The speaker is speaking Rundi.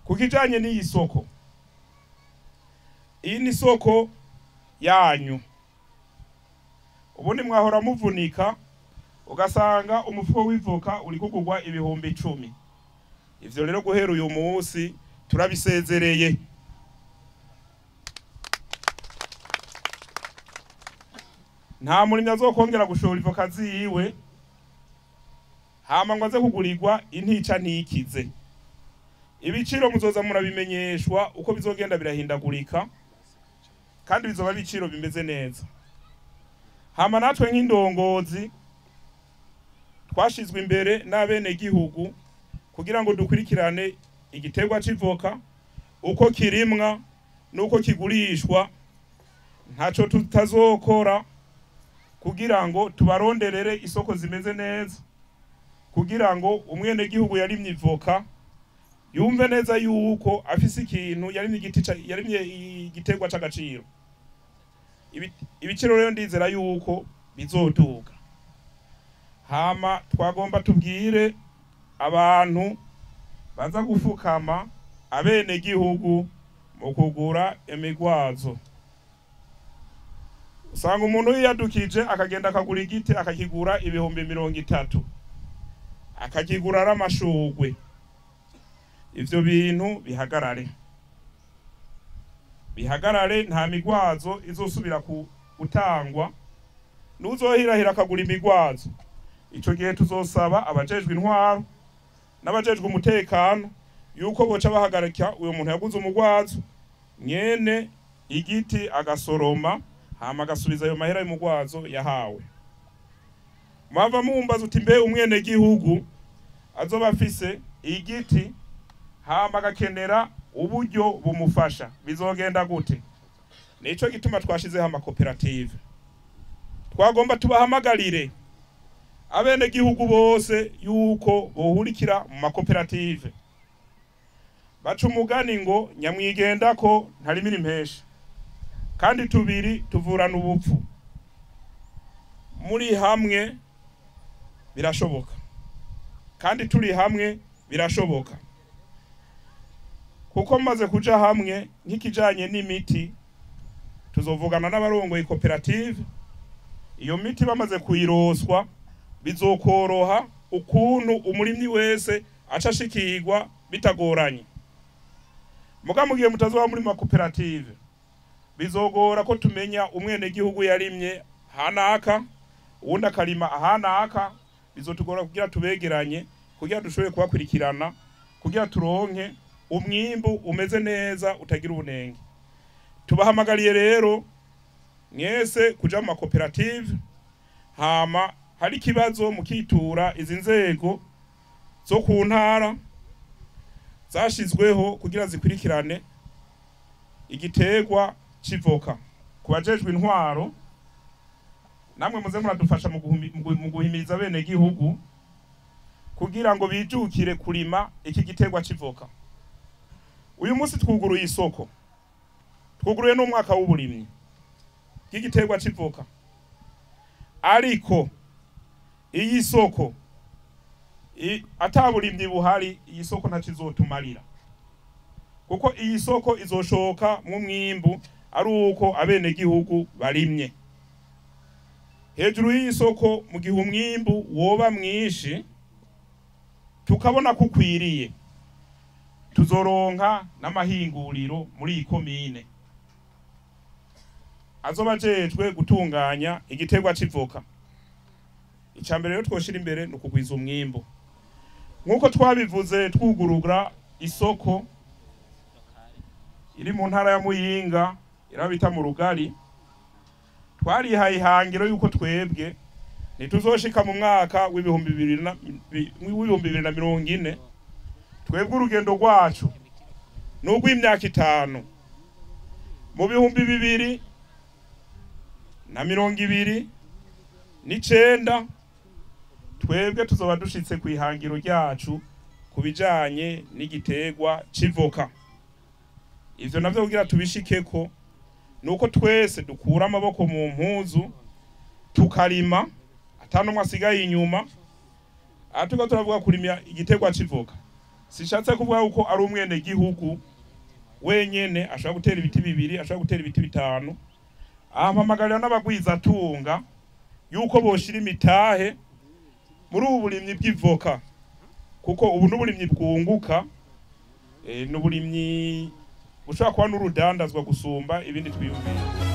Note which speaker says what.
Speaker 1: kukijanye n'iyi soko. Iyi ni soko yanyu. Ubundi mwahora muvunika ugasanga umufuko w'ivoka uri kugurwa ibihumbi 10. Ivyo rero guhera uyu munsi turabisezereye. Nta murimyi azokongera gushora ivoka ziwe hama ngo aze kugurirwa intica ntikize. Ibiciro muzoza murabimenyeshwa uko bizogenda birahindagurika kandi bizoba ibiciro bimeze neza. Hama natwe nk'indongozi twashizwe imbere n'abene gihugu kugira ngo dukurikirane igiterwa c'ivoka uko kirimwa nuko kigurishwa. Ntaco tutazokora kugira ngo tubaronderere isoko zimeze neza, kugira ngo umwene gihugu yarimye ivoka yumve neza yuko afise ikintu yarimye igiterwa c'agaciro. Ibiciro rero ndizera yuko bizoduga. Hama twagomba tubwire abantu baza gufukama abene gihugu mu kugura emigwazo. Usanga umuntu yiyadukije akagenda akagura igiti akakigura ibihumbi 30, akakigura ari amashugwe. Ivyo bintu bihagarare, nta migwazo izosubira gutangwa. Nuzohirahira akagura imigwazo, ico gihe tuzosaba abajejwe intwaro n'abajejwe umutekano yuko boca bahagarika uyo muntu yaguze umugwazo nyene igiti agasoroma hama agasubiza ayo mahera y'umugwazo yahawe. Mwava mumbaza uti mbe umwene gihugu azoba afise igiti hama agakenera uburyo bumufasha bizogenda gute? Nico gituma twashizeho amakoperative. Twagomba tubahamagarire abene gihugu bose yuko bohurikira mu makoperative. Baca umugani ngo nyamwigendako ntarimira impesha, kandi tubiri tuvurana ubupfu. Muri hamwe birashoboka, kandi turi hamwe birashoboka. Kuko maze kuja hamwe nk'ikijanye n'imiti tuzovugana n'abarongoye koperative. Iyo miti bamaze kuyiroswa bizokoroha ukuntu umurimyi wese acashikirwa bitagoranye. Muga mugiye mutazoba muri makoperative bizogora ko tumenya umwene gihugu yarimye hanaka uwundi akarima ahanaka. Bizotugora kugira tubegeranye, kugira dushobore kubakurikirana, kugira turonke umwimbu umeze neza utagira ubunenge. Tubahamagariye rero mwese kuja mu makoperative. Hama hari ikibazo mukitura izi nzego zo ku ntara zashizweho kugira zikurikirane igiterwa c'ivoka. Kubajejwe intwaro namwe muze muradufasha mu guhimiriza bene gihugu kugira ngo bijukire kurima iki giterwa c'ivoka. Uyu munsi twuguruye isoko, twuguruye n'umwaka w'uburimyi bw'igiterwa c'ivoka. Ariko iyi soko ataburimyi buhari, iyi soko ntakizotumarira, kuko iyi soko izoshoka mu mwimbu ari uko abene gihugu barimye. Hejuru y'iyi soko mu gihe umwimbu woba mwinshi tukabona kukwiriye, tuzoronka n'amahinguriro muri iyi komine azoba ajejwe gutunganya igiterwa c'ivoka. Icambere rero twoshira imbere no kugwiza umwimbu. Nk'uko twabivuze twugurura isoko iri mu ntara ya Muyinga irabita mu Rugari, twarihaye ihangiro yuko twebwe nituzoshika mu mwaka w'ibihumbi 2040 twebwe urugendo rwacu n'ubwo imyaka 5 mu bihumbi 2029 twebwe tuzoba dushitse ku ihangiro ryacu kubijanye n'igiterwa c'ivoka. Ivyo navyo kugira tubishikeko nuko twese dukura amaboko mu mpuzu tukarima atano mwasigaye inyuma. Atuko turavuga kurimya igiterwa c'ivoka sishatse kuvuga uko ari umwene gihugu wenyene ashaka gutera ibiti bibiri, ashaka gutera ibiti bitanu. Ampamagarira n'Abarwizatunga yuko boshira imitahe muri ubu burimyi bw'ivoka, kuko ubu n'uburimyi bwunguka, n'uburimyi bushobora kuba n'urudandazwa gusumba ibindi twiyumvira.